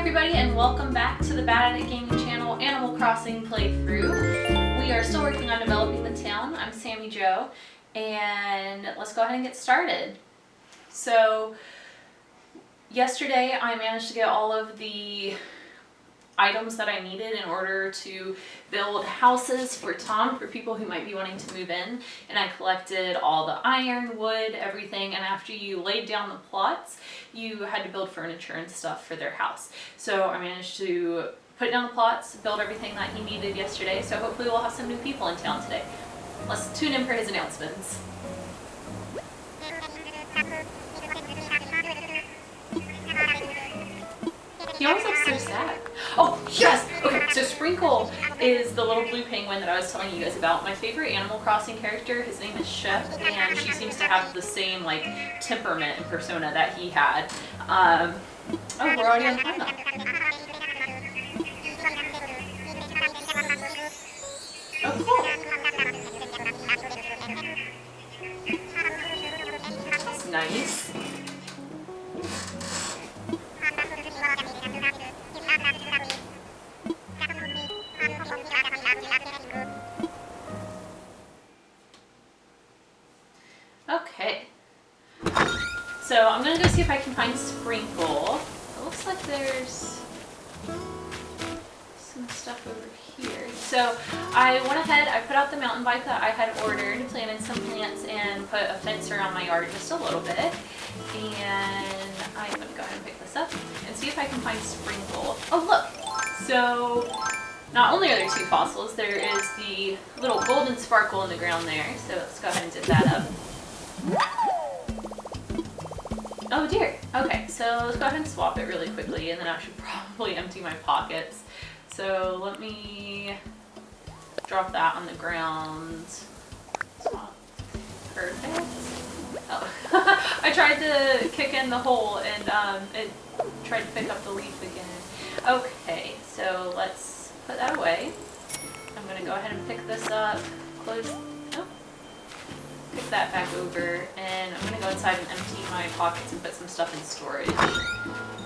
everybody, and welcome back to the Bad at It Gaming channel Animal Crossing playthrough. We are still working on developing the town. I'm Sammy Jo, and let's go ahead and get started. So, yesterday I managed to get all of the items that I needed in order to build houses for Tom, for people who might be wanting to move in, and I collected all the iron, wood, everything, and after you laid down the plots, you had to build furniture and stuff for their house. So I managed to put down the plots, build everything that he needed yesterday, so hopefully we'll have some new people in town today. Let's tune in for his announcements. He always looks so sad. Oh, yes! Okay, so Sprinkle is the little blue penguin that I was telling you guys about. My favorite Animal Crossing character, his name is Chef, and she seems to have the same, like, temperament and persona that he had. Oh, we're already on time now. Oh, cool. That's nice. Okay, so I'm gonna go see if I can find Sprinkle. It looks like there's some stuff over here. So I went ahead, I put out the mountain bike that I had ordered, planted some plants, and put a fence around my yard just a little bit. And I'm gonna go ahead and pick this up and see if I can find Sprinkle. Oh, look! So not only are there two fossils, there is the little golden sparkle in the ground there. So let's go ahead and dip that up. Oh dear. Okay, so let's go ahead and swap it really quickly, and then I should probably empty my pockets. So let me drop that on the ground. Swap. Perfect. Oh, I tried to kick in the hole and it tried to pick up the leaf again. Okay, so let's put that away. I'm gonna go ahead and pick this up, close. Pick that back over, and I'm gonna go inside and empty my pockets and put some stuff in storage.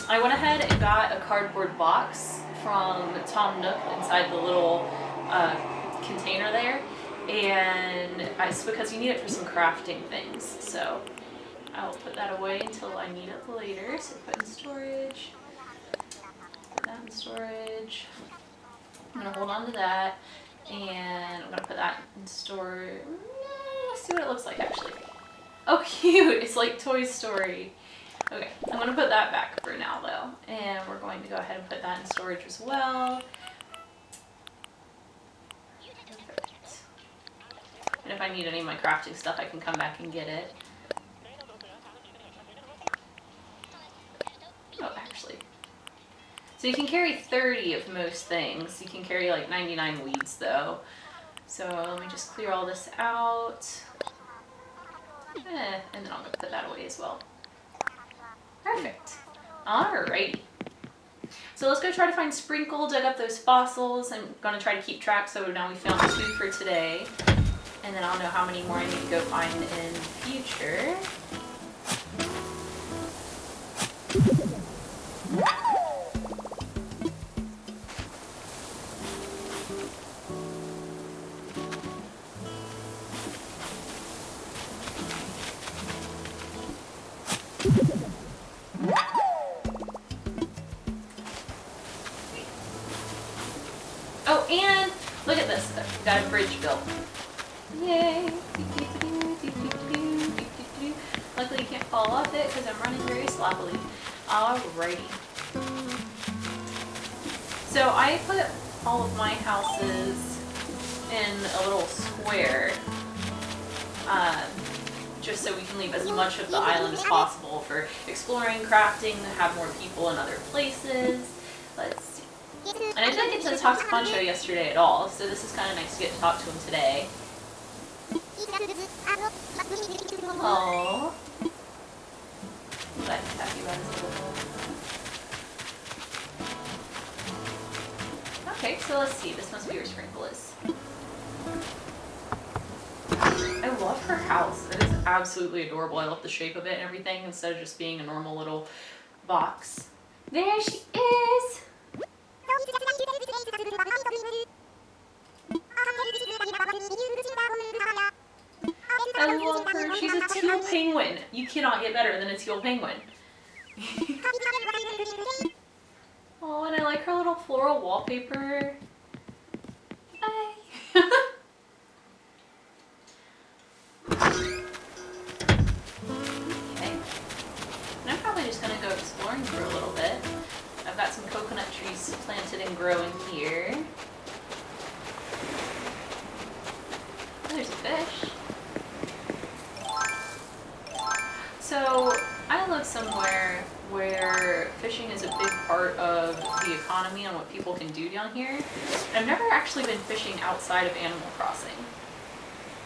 I went ahead and got a cardboard box from Tom Nook inside the little container there, and it's because you need it for some crafting things. So I'll put that away until I need it later. So put in storage, put that in storage. I'm gonna hold on to that, and I'm gonna put that in storage. Let's see what it looks like actually. Oh, cute! It's like Toy Story. Okay, I'm gonna put that back for now though, and we're going to go ahead and put that in storage as well. Perfect. And if I need any of my crafting stuff, I can come back and get it. Oh, actually. So you can carry 30 of most things. You can carry like 99 weeds though. So let me just clear all this out. And then I'm going to put that away as well. Perfect. Alrighty. So let's go try to find Sprinkle, dig up those fossils. I'm going to try to keep track, so now we found 2 for today. And then I'll know how many more I need to go find in the future. Oh, and look at this. Got a bridge built. Yay! Luckily you can't fall off it because I'm running very sloppily. Alrighty. So I put all of my houses in a little square, just so we can leave as much of the island as possible for exploring, crafting, have more people in other places. Let's see. And I didn't get to talk to Poncho yesterday at all, so this is kind of nice to get to talk to him today. Oh, glad he's happy about his little hole. Okay, so let's see. This must be where Sprinkle is. I love her house. It is absolutely adorable. I love the shape of it and everything instead of just being a normal little box. There she is! I love her. She's a teal penguin. You cannot get better than a teal penguin. Oh, and I like her little floral wallpaper. Hi. Okay. And I'm probably just gonna go exploring for a little bit. I've got some coconut trees planted and growing here. Oh, there's a fish. So, I live somewhere where fishing is a big part of the economy and what people can do down here. I've never actually been fishing outside of Animal Crossing.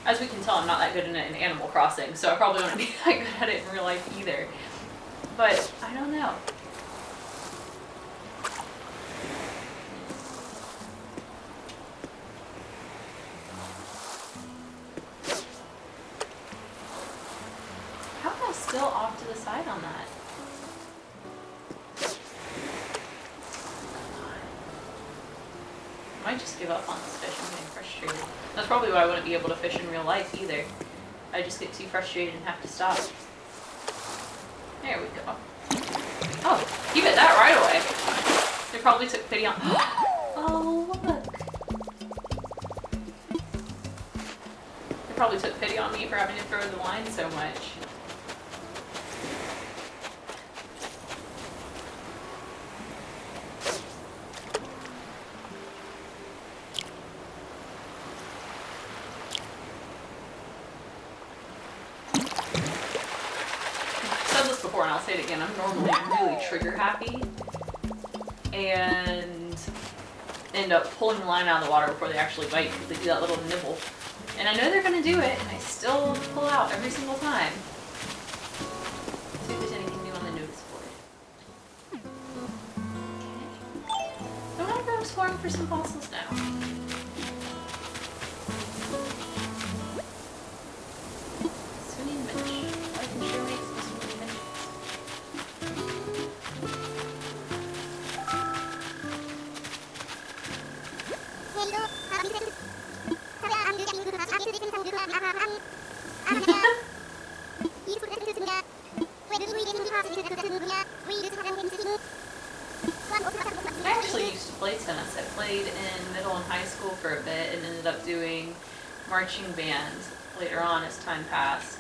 As we can tell, I'm not that good in it in Animal Crossing, so I probably wouldn't be that good at it in real life either. But, I don't know. How am I still off to the side on that? I might just give up on this fish. I'm getting frustrated. That's probably why I wouldn't be able to fish in real life either. I just get too frustrated and have to stop. There we go. Oh, you hit that right away. They probably took pity on. Oh, look. They probably took pity on me for having to throw the line so much. And I'll say it again, I'm normally really trigger happy and end up pulling the line out of the water before they actually bite because they do that little nibble. And I know they're going to do it, and I still pull out every single time. See if there's anything new on the notice board. Okay. I'm going to go exploring for some fossils now. Swimming Mitch. I can sure make some swimming Mitch. I actually used to play tennis. I played in middle and high school for a bit and ended up doing marching band later on as time passed.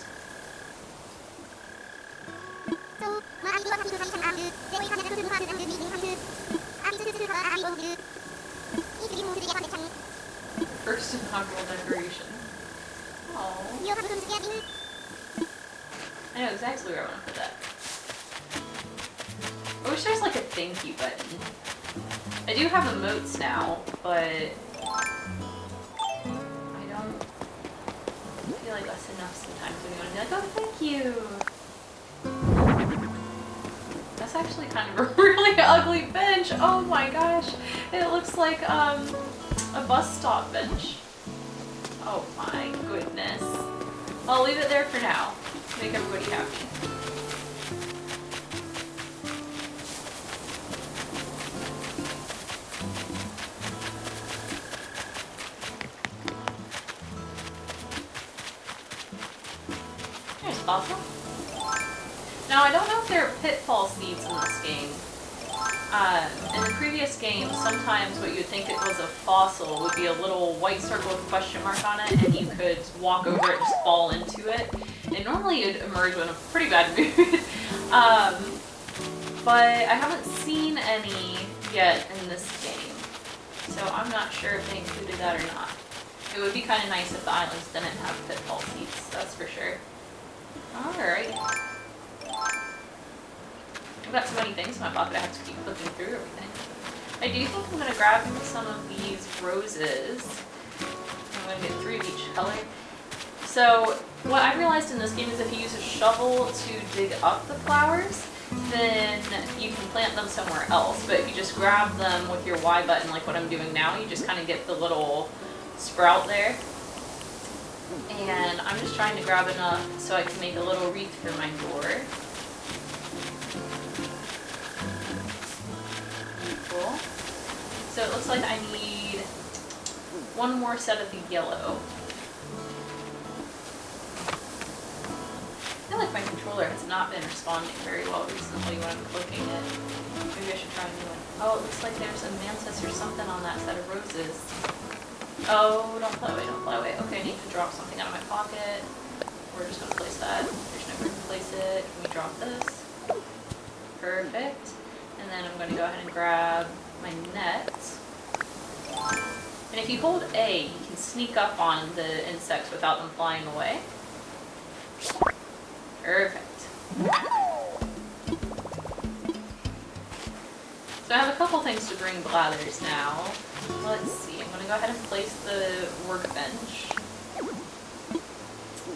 First inaugural decoration. Oh. I know exactly where I want to put that. I wish there's like a thank you button. I do have emotes now, but I don't feel like that's enough sometimes when you want to be like, oh, thank you. That's actually kind of a really ugly bench. Oh my gosh. It looks like a bus stop bench. Oh my goodness. I'll leave it there for now. Make everybody happy. There's Fossil. Now I don't know if there are pitfall seeds in this game. In the previous game, sometimes what you would think it was a fossil would be a little white circle with a question mark on it, and you could walk over it and just fall into it. And normally it'd emerge in a pretty bad mood. But I haven't seen any yet in this game, so I'm not sure if they included that or not. It would be kind of nice if the islands didn't have pitfall seeds, that's for sure. Alright. I've got so many things in my pocket I have to keep flipping through everything. I do think I'm going to grab some of these roses. I'm going to get 3 of each color. So what I realized in this game is if you use a shovel to dig up the flowers, then you can plant them somewhere else. But if you just grab them with your Y button like what I'm doing now, you just kind of get the little sprout there. And I'm just trying to grab enough so I can make a little wreath for my door. So it looks like I need one more set of the yellow. I feel like my controller has not been responding very well recently when I'm clicking it. Maybe I should try a new one. Oh, it looks like there's a mantis or something on that set of roses. Oh, don't fly away, don't fly away. Okay, I need to drop something out of my pocket. We're just gonna place that. There's no room to place it. Can we drop this? Perfect. And then I'm gonna go ahead and grab my net. And if you hold A, you can sneak up on the insects without them flying away. Perfect. So I have a couple things to bring Blathers now. Let's see, I'm gonna go ahead and place the workbench.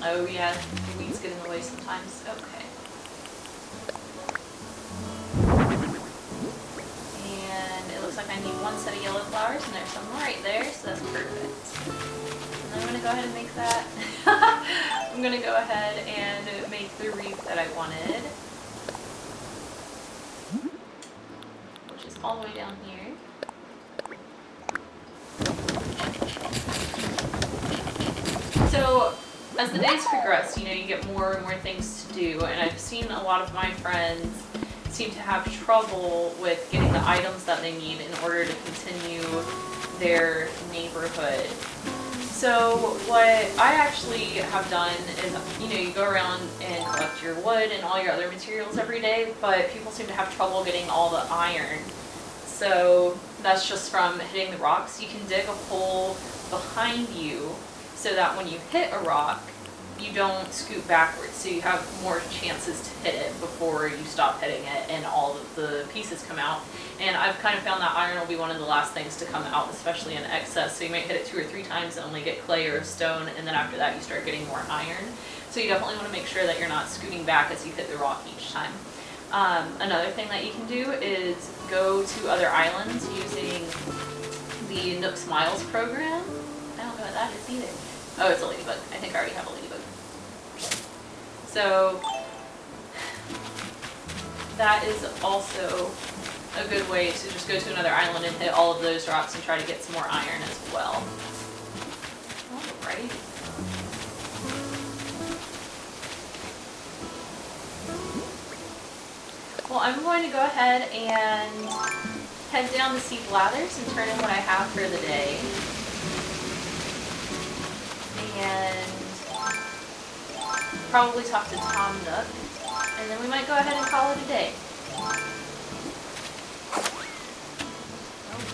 Oh yeah, the weeds get in the way sometimes. Okay. And it looks like I need one set of yellow flowers, and there's some right there, so that's perfect. And then I'm gonna go ahead and make that. I'm gonna go ahead and make the wreath that I wanted, which is all the way down here. So as the days progress, you know, you get more and more things to do, and I've seen a lot of my friends seem to have trouble with getting the items that they need in order to continue their neighborhood. So what I actually have done is, you know, you go around and collect your wood and all your other materials every day, but people seem to have trouble getting all the iron. So that's just from hitting the rocks. You can dig a hole behind you so that when you hit a rock, you don't scoot backwards, so you have more chances to hit it before you stop hitting it and all of the pieces come out. And I've kind of found that iron will be one of the last things to come out, especially in excess. So you might hit it 2 or 3 times and only get clay or stone, and then after that you start getting more iron. So you definitely want to make sure that you're not scooting back as you hit the rock each time. Another thing that you can do is go to other islands using the Nook Smiles program. I don't know what that is either. Oh, it's a ladybug. I think I already have a ladybug. So that is also a good way to just go to another island and hit all of those rocks and try to get some more iron as well. Alright. Well, I'm going to go ahead and head down to see Blathers and turn in what I have for the day. And probably talk to Tom Nook, and then we might go ahead and call it a day.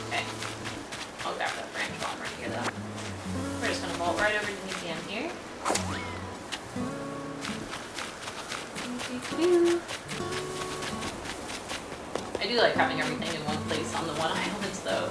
Okay. I'll grab that branch while I'm right here though. We're just gonna vault right over to the museum here. I do like having everything in one place on the one island though.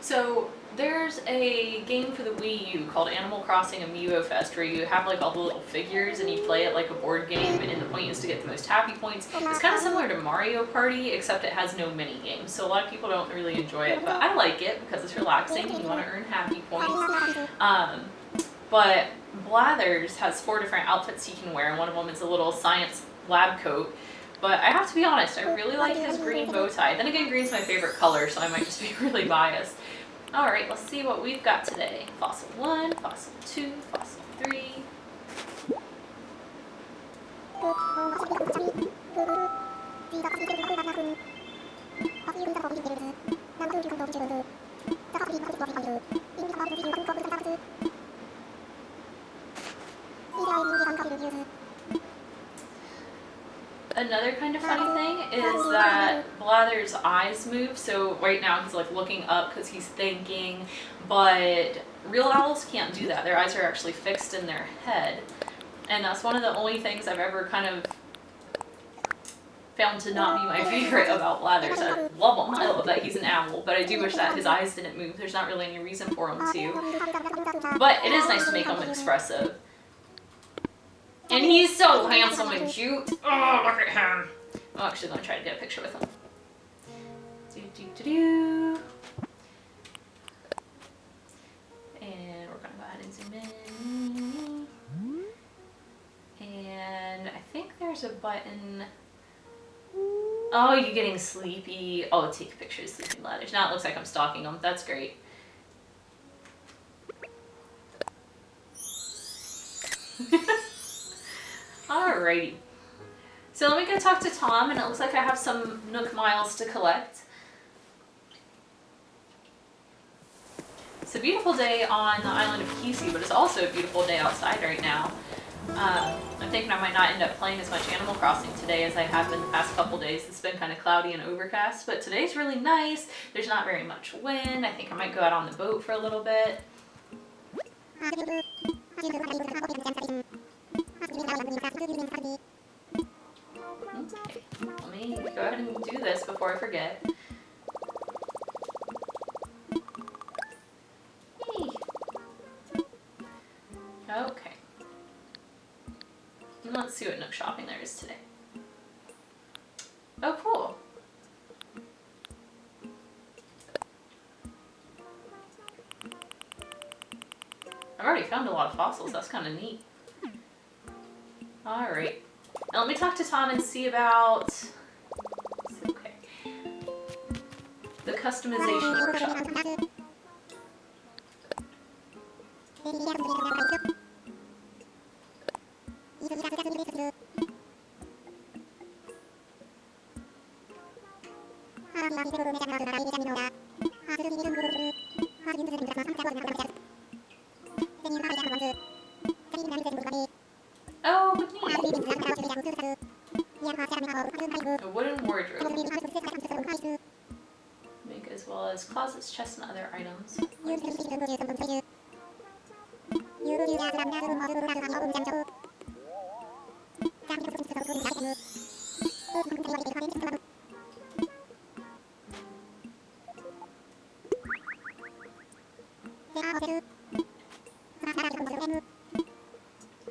So there's a game for the Wii U called Animal Crossing Amiibo Fest where you have like all the little figures and you play it like a board game, and the point is to get the most happy points. It's kind of similar to Mario Party, except it has no mini games, so a lot of people don't really enjoy it, but I like it because it's relaxing and you want to earn happy points. But Blathers has 4 different outfits he can wear, and one of them is a little science lab coat. But I have to be honest, I really like his green bow tie. Then again, green's my favorite color, so I might just be really biased. Alright, let's see what we've got today. Fossil 1, Fossil 2, Fossil 3. Another kind of funny thing is that Blathers' eyes move, so right now he's like looking up because he's thinking, but real owls can't do that. Their eyes are actually fixed in their head, and that's one of the only things I've ever kind of found to not be my favorite about Blathers. I love him, I love that he's an owl, but I do wish that his eyes didn't move. There's not really any reason for him to, but it is nice to make him expressive. And he's so handsome and cute. Oh, look at him. I'm actually going to try to get a picture with him. And we're going to go ahead and zoom in. And I think there's a button Oh, you're getting sleepy. Oh, take a picture of sleeping ladders. Now it looks like I'm stalking them. That's great. Alrighty. So let me go talk to Tom, and it looks like I have some Nook miles to collect. It's a beautiful day on the island of Kisi, but it's also a beautiful day outside right now. I'm thinking I might not end up playing as much Animal Crossing today as I have been the past couple days. It's been kind of cloudy and overcast, but today's really nice. There's not very much wind. I think I might go out on the boat for a little bit. Okay. Let me go ahead and do this before I forget. Hey. Okay. Let's see what Nook shopping there is today. Oh, cool. I've already found a lot of fossils. That's kind of neat. Alright. Now let me talk to Tom and see about... Okay. The customization workshop. Oh, neat. A wooden wardrobe. Make as well as closets, chests, and other items.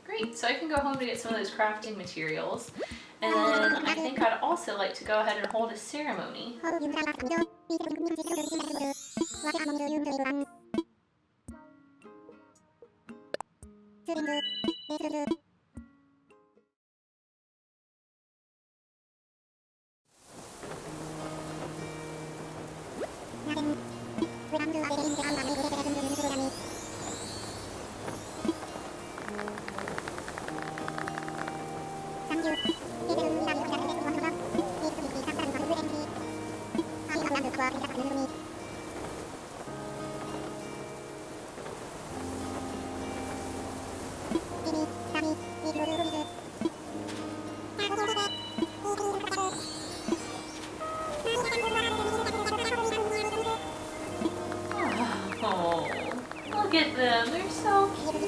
Great, so I can go home to get some of those crafting materials. And then I think I'd also like to go ahead and hold a ceremony. Oh, look at them. They're so cute. Good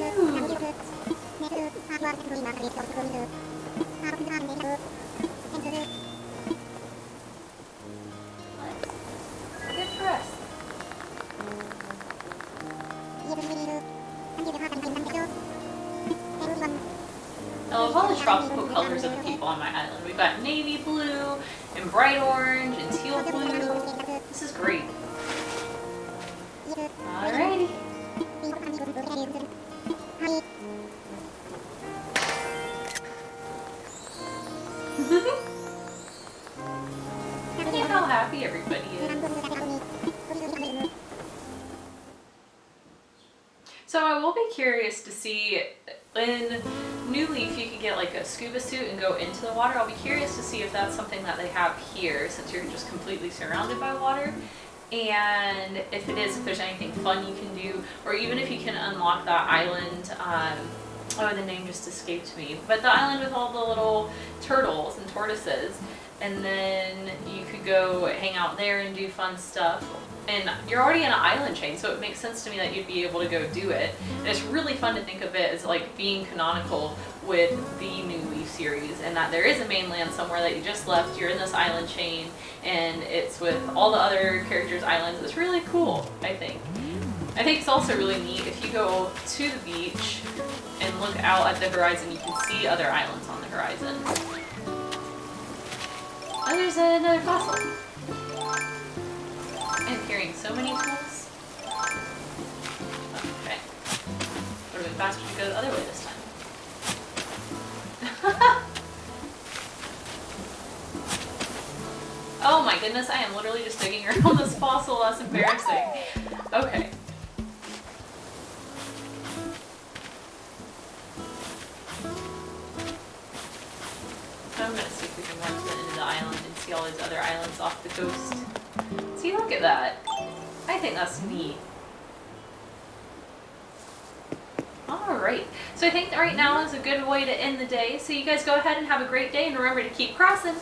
for us. I love all the tropical colors of the people on my island. We've got navy blue and bright orange and teal blue. This is great. Alrighty. Look at how happy everybody is. So I will be curious to see, in New Leaf you could get like a scuba suit and go into the water. I'll be curious to see if that's something that they have here, since you're just completely surrounded by water. And if it is, if there's anything fun you can do, or even if you can unlock that island, oh, the name just escaped me, but the island with all the little turtles and tortoises, and then you could go hang out there and do fun stuff. And you're already in an island chain, so it makes sense to me that you'd be able to go do it. And it's really fun to think of it as like being canonical with the New Leaf series, and that there is a mainland somewhere that you just left, you're in this island chain, and it's with all the other characters' islands. It's really cool, I think. I think it's also really neat if you go to the beach and look out at the horizon, you can see other islands on the horizon. Oh, there's another fossil. I'm carrying so many tools. Okay. Would have been faster to go the other way this time. Oh my goodness, I am literally just digging around this fossil. That's embarrassing. Okay. I'm gonna see if we can run to the end of the island and see all these other islands off the coast. See, look at that. I think that's neat. Alright, so I think right now is a good way to end the day. So you guys go ahead and have a great day, and remember to keep crossing.